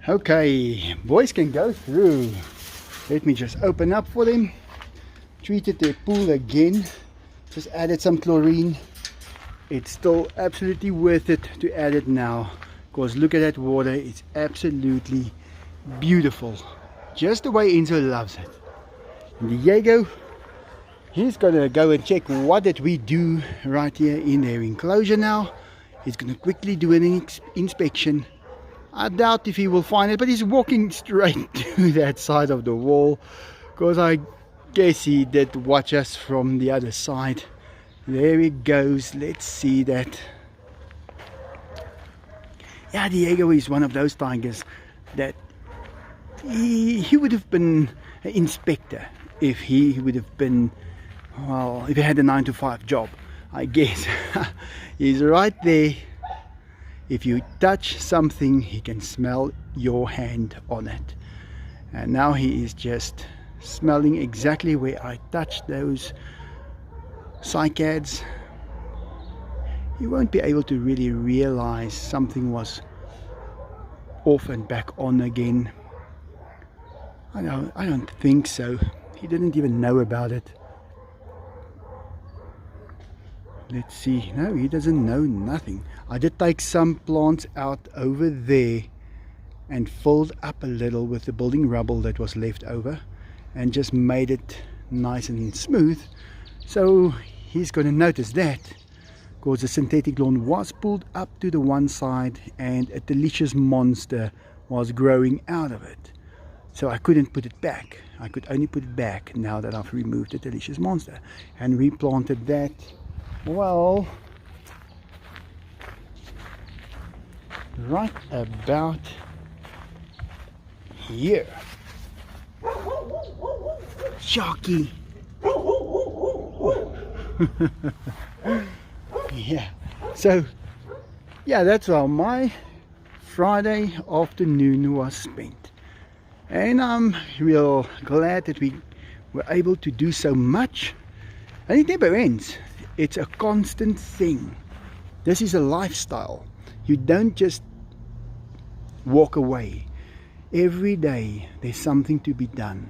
Okay, boys can go through. Let me just open up for them. Treated their pool again. Just added some chlorine. It's still absolutely worth it to add it now, because look at that water. It's absolutely beautiful, just the way Enzo loves it. And Diego, he's gonna go and check what did we do right here in their enclosure now. He's gonna quickly do an inspection. I doubt if he will find it, but he's walking straight to that side of the wall, because I guess he did watch us from the other side. There he goes. Let's see that. Yeah, Diego is one of those tigers that he would have been an inspector if he would have been, well, if he had a 9-to-5 job, I guess. He's right there. If you touch something, he can smell your hand on it. And now he is just smelling exactly where I touched those cycads. You won't be able to really realize something was off and back on again. I don't think so. He didn't even know about it. Let's see. No, he doesn't know nothing. I did take some plants out over there and filled up a little with the building rubble that was left over and just made it nice and smooth. So he's going to notice that, because the synthetic lawn was pulled up to the one side and a delicious monster was growing out of it. So I couldn't put it back. I could only put it back now that I've removed the delicious monster and replanted that. Well, right about here. Sharky. Yeah, so yeah, that's how my Friday afternoon was spent, and I'm real glad that we were able to do so much. And it never ends. It's a constant thing. This is a lifestyle. You don't just walk away. Every day there's something to be done.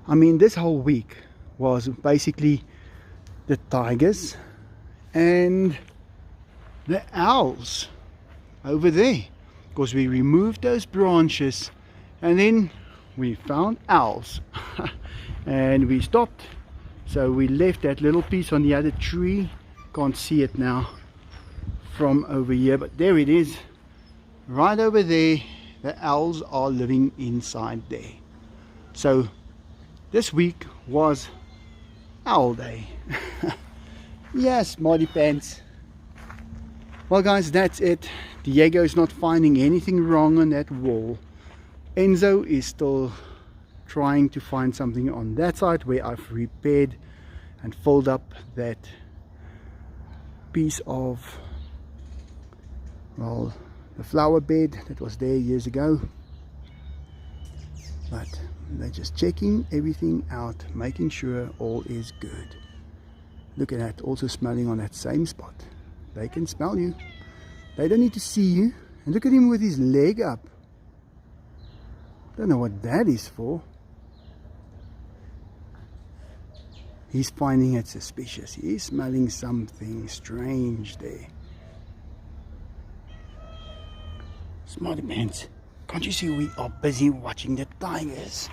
I mean, this whole week was basically the tigers and the owls over there, because we removed those branches and then we found owls and we stopped. So we left that little piece on the other tree. Can't see it now from over here, but there it is, right over there. The owls are living inside there. So this week was owl day. Yes, Marty Pants. Well guys, that's it. Diego is not finding anything wrong on that wall. Enzo is still trying to find something on that side where I've repaired and filled up that piece of, well, the flower bed that was there years ago. But they're just checking everything out, making sure all is good. Look at that, also smelling on that same spot. They can smell you. They don't need to see you. And look at him with his leg up. Don't know what that is for. He's finding it suspicious. He's smelling something strange there. Smarty Pants, can't you see we are busy watching the tigers?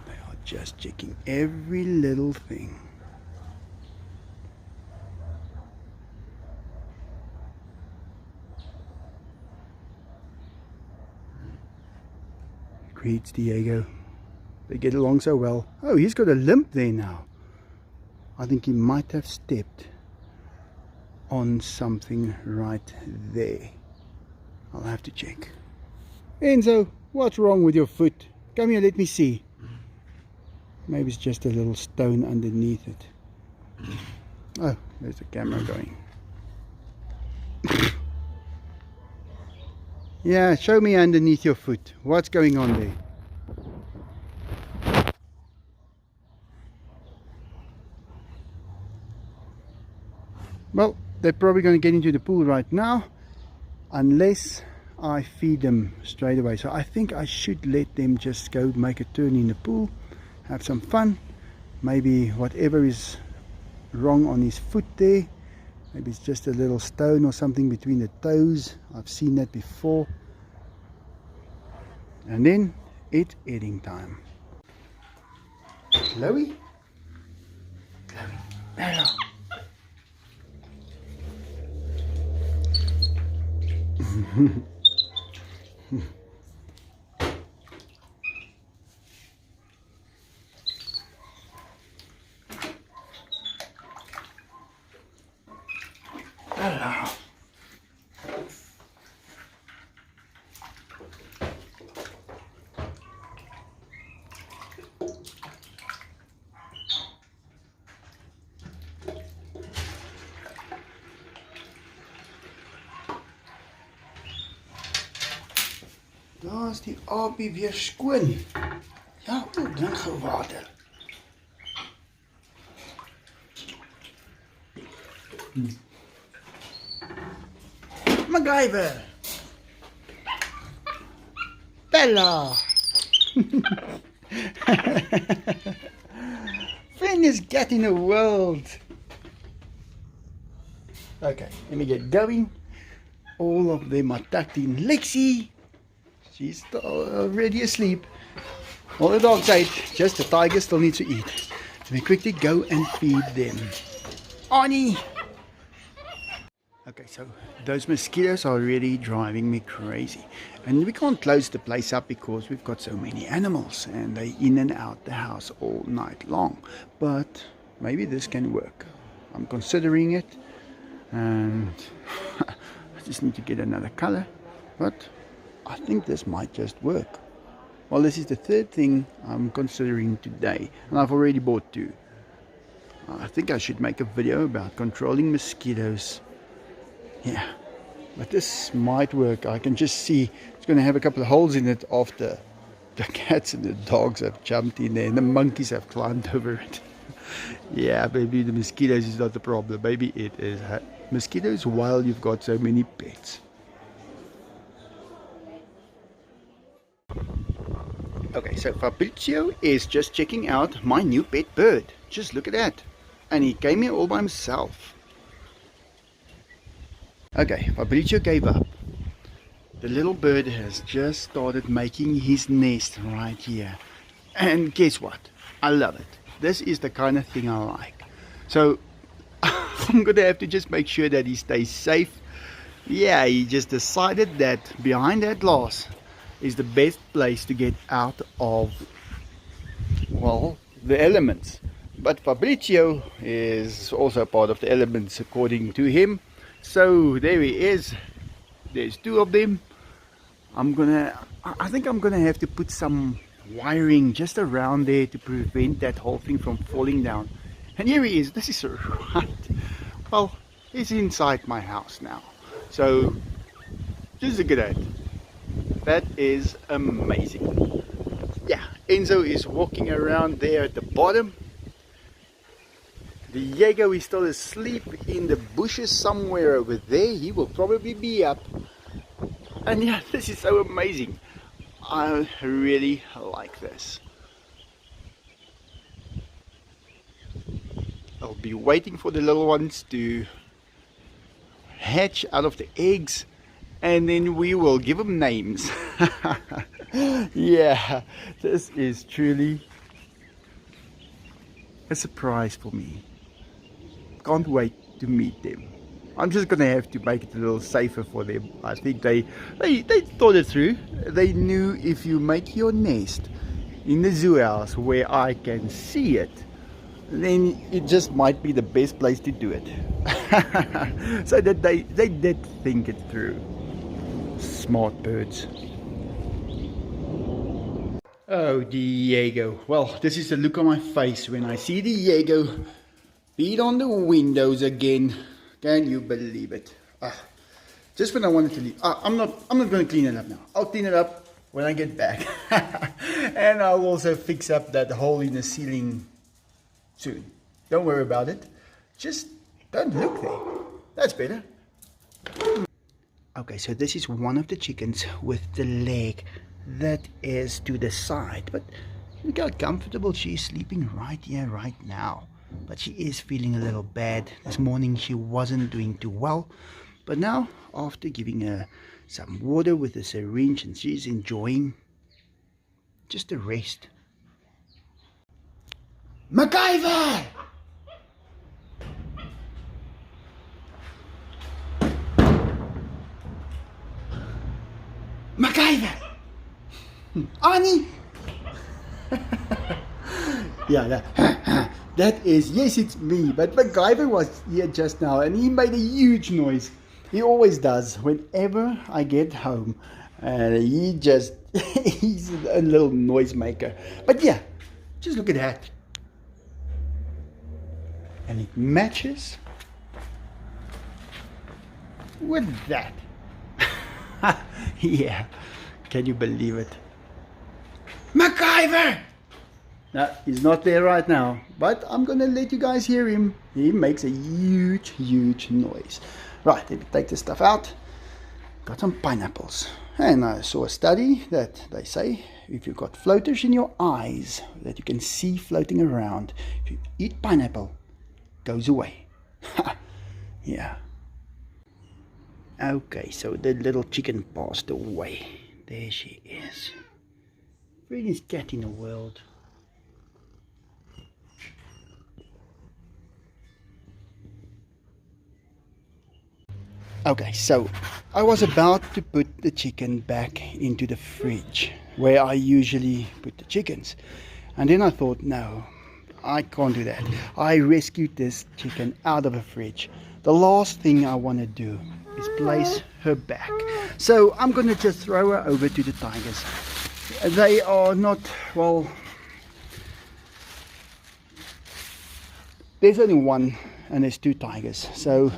They are just checking every little thing. Greets Diego. They get along so well. Oh, he's got a limp there now. I think he might have stepped on something right there. I'll have to check. Enzo, what's wrong with your foot? Come here, let me see. Maybe it's just a little stone underneath it. Oh, there's the camera going. Yeah, show me underneath your foot. What's going on there? Well, they're probably going to get into the pool right now, unless I feed them straight away. So I think I should let them just go make a turn in the pool, have some fun. Maybe whatever is wrong on his foot there, maybe it's just a little stone or something between the toes. I've seen that before. And then it's eating time. Chloe? Chloe. Hello. Hello. Daar is die aapie weer skoon. Ja, drink gou water. MacGyver. Bella. Friendliest cat in the world. Okay, let me get going. All of them are tucked in. Lexi. She's already asleep. All the dogs ate, just the tiger still needs to eat. Let me quickly go and feed them. Arnie! Okay, so those mosquitoes are really driving me crazy. And we can't close the place up because we've got so many animals and they're in and out the house all night long. But maybe this can work. I'm considering it. And I just need to get another color. But I think this might just work. Well, this is the third thing I'm considering today, and I've already bought two. I think I should make a video about controlling mosquitoes. Yeah, but this might work. I can just see it's going to have a couple of holes in it after the cats and the dogs have jumped in there and the monkeys have climbed over it. Yeah, maybe the mosquitoes is not the problem. Maybe it is mosquitoes while you've got so many pets. Okay, so Fabrizio is just checking out my new pet bird. Just look at that. And he came here all by himself. Okay, Fabrizio gave up. The little bird has just started making his nest right here. And guess what? I love it. This is the kind of thing I like. So I'm going to have to just make sure that he stays safe. Yeah, he just decided that behind that glass is the best place to get out of, well, the elements. But Fabrizio is also part of the elements according to him. So there he is. There's two of them. I think I'm gonna have to put some wiring just around there to prevent that whole thing from falling down. And here he is. This is right. Well, he's inside my house now. So just look at that. That is amazing. Yeah, Enzo is walking around there at the bottom. The Jaeger is still asleep in the bushes somewhere over there. He will probably be up. And yeah, this is so amazing. I really like this. I'll be waiting for the little ones to hatch out of the eggs, and then we will give them names. Yeah, this is truly a surprise for me. Can't wait to meet them. I'm just gonna have to make it a little safer for them. I think they thought it through. They knew if you make your nest in the zoo house where I can see it, then it just might be the best place to do it. So that they did think it through. Smart birds. Oh, Diego. Well, this is the look on my face when I see Diego beat on the windows again. Can you believe it? Just when I wanted to leave. I'm not going to clean it up now. I'll clean it up when I get back. And I'll also fix up that hole in the ceiling soon. Don't worry about it. Just don't look there. That's better. Okay, so this is one of the chickens with the leg that is to the side, but look how comfortable she is sleeping right here, right now. But she is feeling a little bad. This morning she wasn't doing too well, but now after giving her some water with a syringe, and she's enjoying just a rest. MacGyver! MacGyver! Annie! Yeah, that is, yes, it's me. But MacGyver was here just now and he made a huge noise. He always does whenever I get home. And he's a little noise maker. But yeah, just look at that. And it matches with that. Yeah, can you believe it? MacGyver! No, he's not there right now, but I'm gonna let you guys hear him. He makes a huge noise. Right, let me take this stuff out. Got some pineapples. And I saw a study that they say if you've got floaters in your eyes that you can see floating around, if you eat pineapple, it goes away. Yeah. Okay, so the little chicken passed away. There she is. Prettiest cat in the world. Okay, so I was about to put the chicken back into the fridge where I usually put the chickens. And then I thought, no, I can't do that. I rescued this chicken out of a fridge. The last thing I want to do is place her back. So I'm going to just throw her over to the tigers. They are not, well, there's only one and there's two tigers. So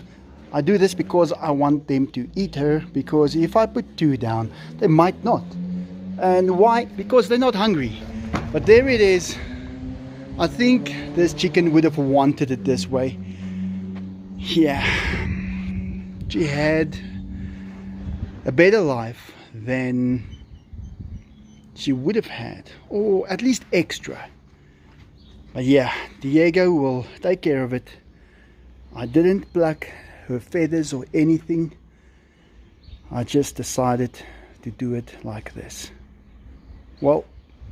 I do this because I want them to eat her, because if I put two down, they might not. And why? Because they're not hungry. But there it is. I think this chicken would have wanted it this way. Yeah. She had a better life than she would have had, or at least extra. But yeah, Diego will take care of it. I didn't pluck her feathers or anything. I just decided to do it like this. Well,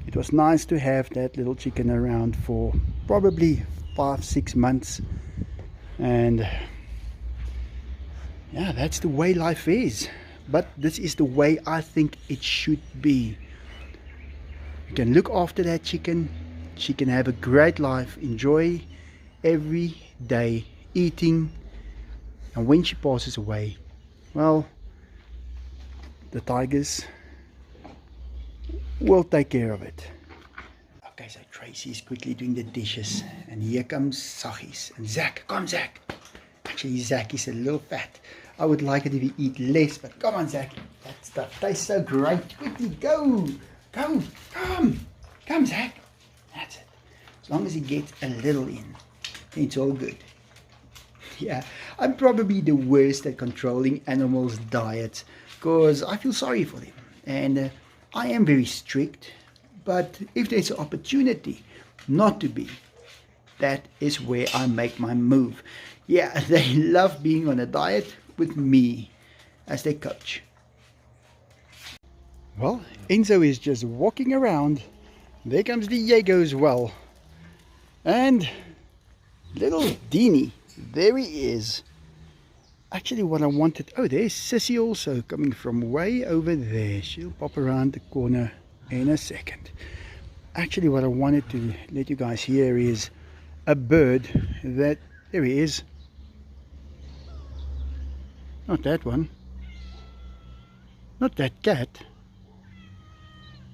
it was nice to have that little chicken around for probably 5-6 months, and yeah, that's the way life is. But this is the way I think it should be. You can look after that chicken. She can have a great life, enjoy every day eating, and when she passes away, well, the tigers will take care of it. Okay, so Tracy is quickly doing the dishes, and here comes Saggies and Zach. Come, Zach. Actually, Zach is a little fat. I would like it if he eat less, but come on, Zach. That stuff tastes so great. Quickly, go. Go. Come, Zach. That's it. As long as he gets a little in, it's all good. Yeah, I'm probably the worst at controlling animals' diets because I feel sorry for them. And I am very strict, but if there's an opportunity not to be, that is where I make my move. Yeah, they love being on a diet with me as their coach. Well, Enzo is just walking around. There comes Diego as well. And little Deanie, there he is. Actually what I wanted, oh, there's Sissy also coming from way over there. She'll pop around the corner in a second. Actually what I wanted to let you guys hear is a bird that, there he is. Not that one. Not that cat.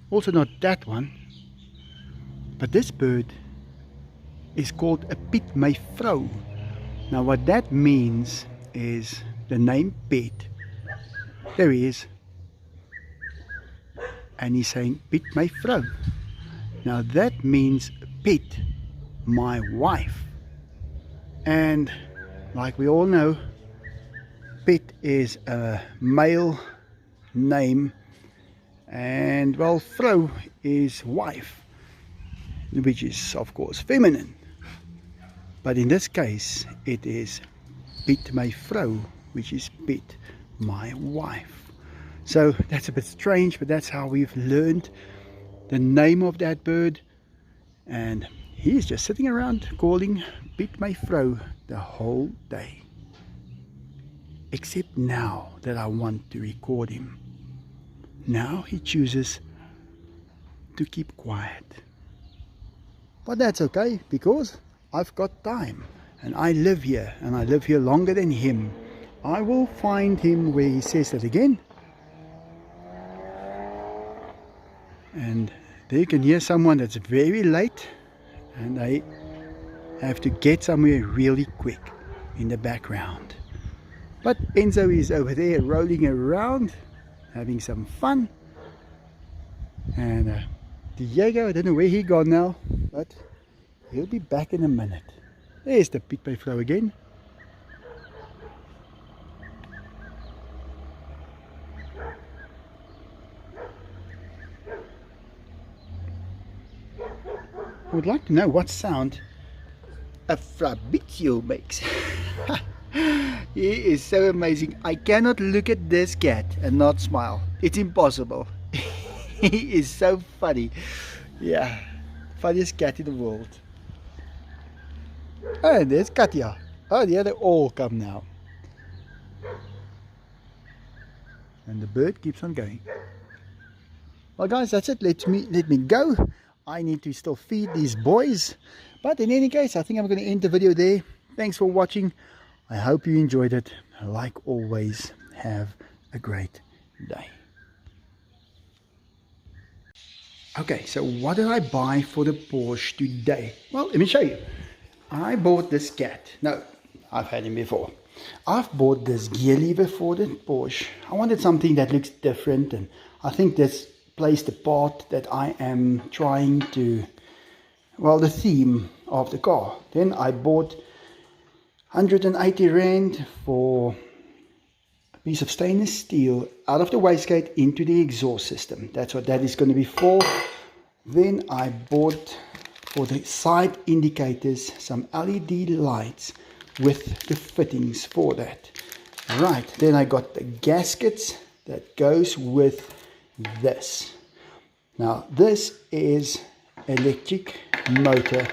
Also not that one. But this bird is called a Piet my vrou. Now what that means is the name Piet. There he is. And he's saying Piet my vrou. Now that means Piet, my wife. And like we all know, Piet is a male name, and well, vrouw is wife, which is of course feminine, but in this case it is Piet my vrou, which is Piet my wife. So that's a bit strange, but that's how we've learned the name of that bird, and he's just sitting around calling Piet my vrou the whole day, except now that I want to record him. Now he chooses to keep quiet, but that's okay, because I've got time and I live here, and I live here longer than him. I will find him where he says that again, and there you can hear someone that's very late and they have to get somewhere really quick in the background. But Enzo is over there rolling around, having some fun. And Diego, I don't know where he gone now, but he'll be back in a minute. There's the Piet my vrou again. I would like to know what sound a frabizio makes. He is so amazing. I cannot look at this cat and not smile. It's impossible. He is so funny. Yeah, funniest cat in the world. And there's Katya. Oh yeah, they all come now. And the bird keeps on going. Well guys, that's it. Let me go. I need to still feed these boys. But in any case, I think I'm going to end the video there. Thanks for watching. I hope you enjoyed it. Like always, have a great day. Okay, so what did I buy for the Porsche today? Well, let me show you. I bought this cat. No, I've had him before. I've bought this gear lever for the Porsche. I wanted something that looks different, and I think this plays the part that I am trying to, well, the theme of the car. Then I bought 180 Rand for a piece of stainless steel out of the wastegate into the exhaust system. That's what that is going to be for. Then I bought for the side indicators some LED lights with the fittings for that. Right, then I got the gaskets that goes with this. Now this is electric motor.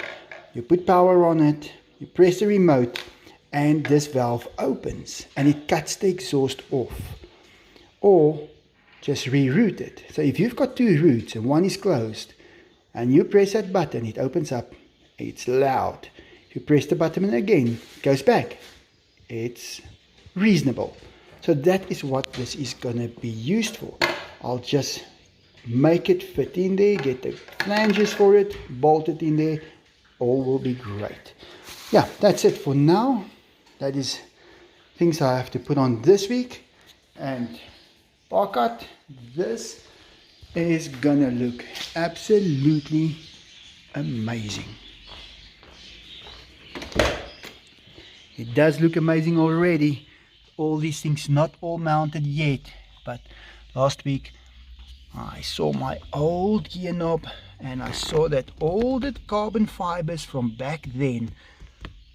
You put power on it, you press the remote, and this valve opens and it cuts the exhaust off, or just reroute it. So if you've got two routes and one is closed and you press that button, it opens up, it's loud. If you press the button again, it goes back, it's reasonable. So that is what this is going to be used for. I'll just make it fit in there, get the flanges for it, bolt it in there, all will be great. Yeah, that's it for now. That is things I have to put on this week. And Parkat, this is gonna look absolutely amazing. It does look amazing already. All these things not all mounted yet, but last week I saw my old gear knob and I saw that all the carbon fibers from back then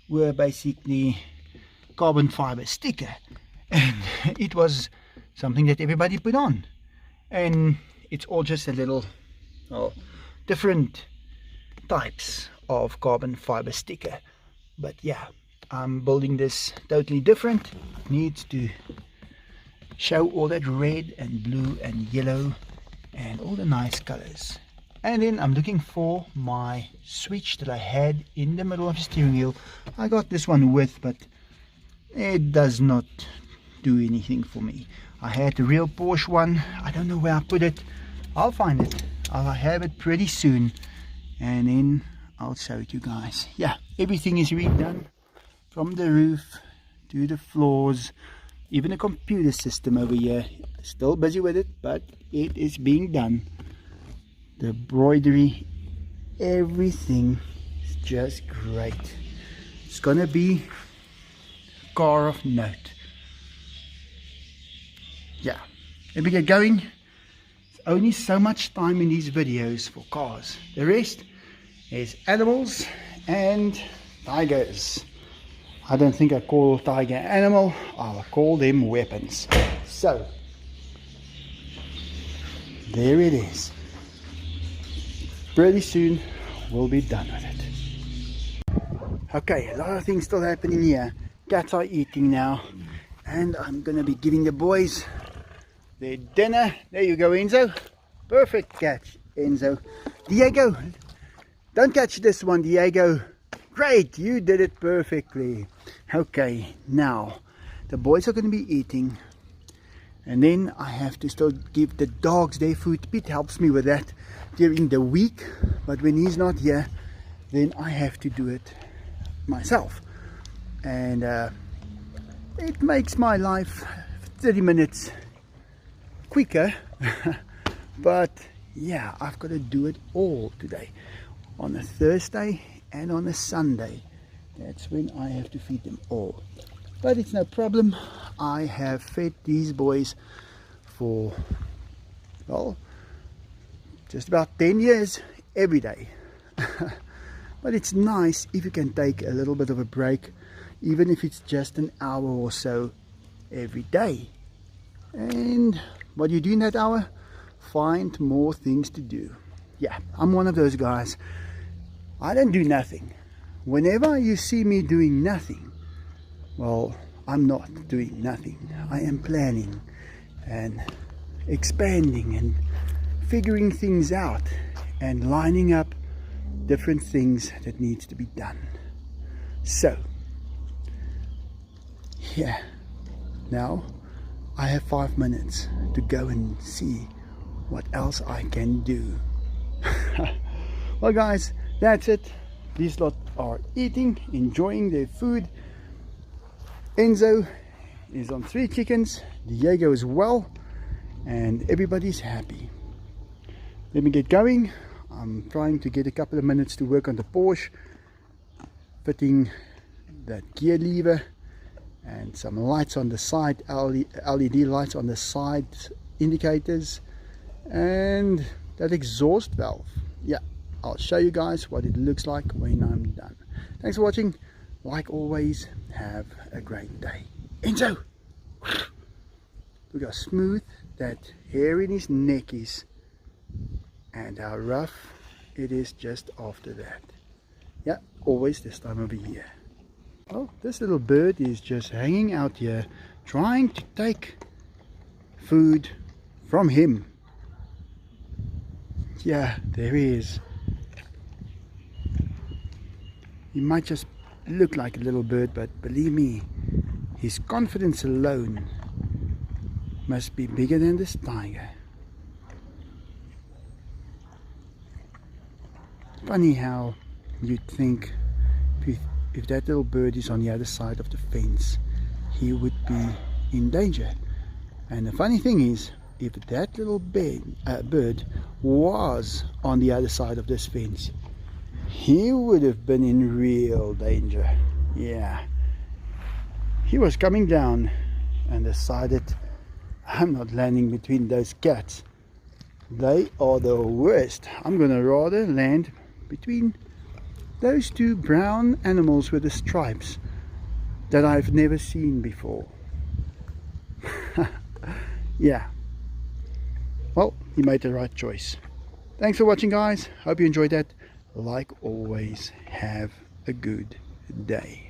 were basically carbon fiber sticker, and it was something that everybody put on, and it's all just a little, well, different types of carbon fiber sticker. But yeah, I'm building this totally different. It needs to show all that red and blue and yellow and all the nice colors. And then I'm looking for my switch that I had in the middle of the steering wheel. I got this one with, but it does not do anything for me. I had the real Porsche one. I don't know where I put it. I'll find it. I'll have it pretty soon, and then I'll show it you guys. Yeah, everything is redone from the roof to the floors, even the computer system over here. Still busy with it, but it is being done. The embroidery, everything is just great. It's gonna be a car of note. yeah, let me get going. There's only so much time in these videos for cars. The rest is animals and tigers. I don't think I call a tiger animal, I'll call them weapons. So, there it is. Pretty soon we'll be done with it. Okay, a lot of things still happening here. Cats are eating now, and I'm gonna be giving the boys their dinner. There you go, Enzo. Perfect catch, Enzo. Diego, don't catch this one, Diego. Great, you did it perfectly. Okay, now the boys are going to be eating, and then I have to still give the dogs their food. Pete helps me with that during the week, but when he's not here, then I have to do it myself, and it makes my life 30 minutes quicker. But yeah, I've got to do it all today, on a Thursday and on a Sunday. That's when I have to feed them all, but it's no problem. I have fed these boys for, well, just about 10 years every day. But it's nice if you can take a little bit of a break, even if it's just an hour or so every day. And what do you do in that hour? Find more things to do. Yeah, I'm one of those guys. I don't do nothing. Whenever you see me doing nothing, well, I'm not doing nothing. I am planning and expanding and figuring things out and lining up different things that needs to be done. So, yeah, now I have 5 minutes to go and see what else I can do. Well guys, that's it. These lot are eating, enjoying their food. Enzo is on 3 chickens, Diego as well, and everybody's happy. Let me get going. I'm trying to get a couple of minutes to work on the Porsche, fitting that gear lever and some lights on the side, LED lights on the side indicators, and that exhaust valve. Yeah, I'll show you guys what it looks like when I'm done. Thanks for watching. Like always, have a great day. Enzo! Look how smooth that hair in his neck is, and how rough it is just after that. Yeah, always this time of the year. Oh, this little bird is just hanging out here, trying to take food from him. Yeah, there he is. He might just look like a little bird, but believe me, his confidence alone must be bigger than this tiger. Funny how you'd think if that little bird is on the other side of the fence, he would be in danger. And the funny thing is, if that little bird was on the other side of this fence, he would have been in real danger. Yeah, he was coming down and decided, I'm not landing between those cats. They are the worst. I'm gonna rather land between those 2 brown animals with the stripes that I've never seen before. Yeah, well, he made the right choice. Thanks for watching, guys. Hope you enjoyed that. Like always, have a good day.